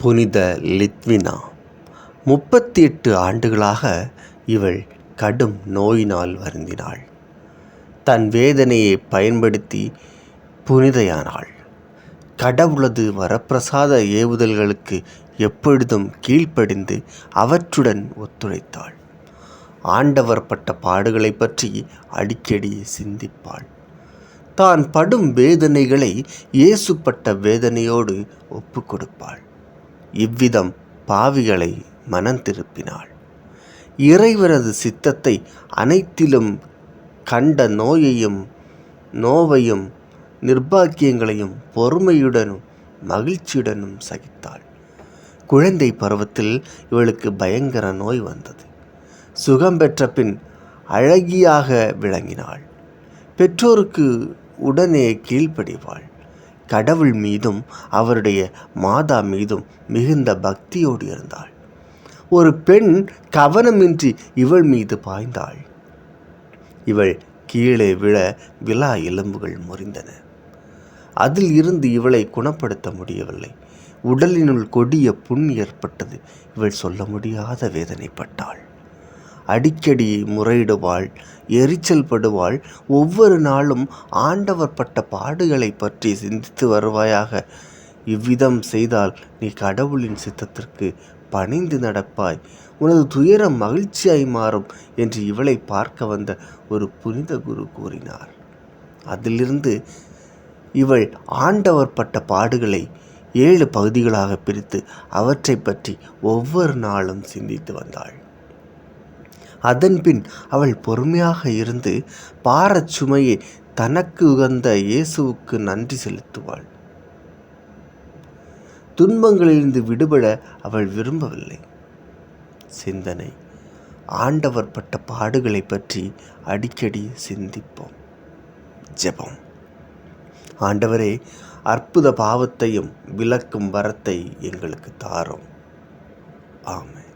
புனித லித்வினா. 38 ஆண்டுகளாக இவள் கடும் நோயினால் வருந்தினாள். தன் வேதனையை பயன்படுத்தி புனிதையானாள். கடவுளது வரப்பிரசாத ஏவுதல்களுக்கு எப்பொழுதும் கீழ்ப்படிந்து அவற்றுடன் ஒத்துழைத்தாள். ஆண்டவர் பட்ட பாடுகளை பற்றி அடிக்கடி சிந்திப்பாள். தான் படும் வேதனைகளை இயேசு பட்ட வேதனையோடு ஒப்பு கொடுப்பாள். இவ்விதம் பாவிகளை மனம் திருப்பினாள். இறைவனது சித்தத்தை அனைத்திலும் கண்ட நோயையும் நோவையும் நிர்பாக்கியங்களையும் பொறுமையுடனும் மகிழ்ச்சியுடனும் சகித்தாள். குழந்தை பருவத்தில் இவளுக்கு பயங்கர நோய் வந்தது. சுகம் பெற்ற பின் அழகியாக விளங்கினாள். பெற்றோருக்கு உடனே கீழ்ப்படிவாள். கடவுள் மீதும் அவருடைய மாதா மீதும் மிகுந்த பக்தியோடு இருந்தாள். ஒரு பெண் கவனமின்றி இவள் மீது பாய்ந்தாள். இவள் கீழே விழ விலா எலும்புகள் முறிந்தன. அதில் இருந்து இவளை குணப்படுத்த முடியவில்லை. உடலினுள் கொடிய புண் ஏற்பட்டது. இவள் சொல்ல முடியாத வேதனைப்பட்டாள். அடிக்கடி முறையிடுவாள், எரிச்சல் படுவாள். ஒவ்வொரு நாளும் ஆண்டவர் பட்ட பாடுகளை பற்றி சிந்தித்து வருவாயாக. இவ்விதம் செய்தால் நீ கடவுளின் சித்தத்திற்கு பணிந்து நடப்பாய், உனது துயரம் மகிழ்ச்சியாய் மாறும் என்று இவளை பார்க்க வந்த ஒரு புனித குரு கூறினார். அதிலிருந்து இவள் ஆண்டவர் பட்ட பாடுகளை 7 பகுதிகளாக பிரித்து அவற்றை பற்றி ஒவ்வொரு நாளும் சிந்தித்து வந்தாள். அதன்பின் அவள் பொறுமையாக இருந்து பாரச் சுமையை தனக்கு உகந்த இயேசுவுக்கு நன்றி செலுத்துவாள். துன்பங்களிலிருந்து விடுபட அவள் விரும்பவில்லை. சிந்தனை: ஆண்டவர் பட்ட பாடுகளை பற்றி அடிக்கடி சிந்திப்போம். ஜெபம்: ஆண்டவரே, அற்புத பாவத்தையும் விலக்கும் வரத்தை எங்களுக்கு தாரும். ஆமென்.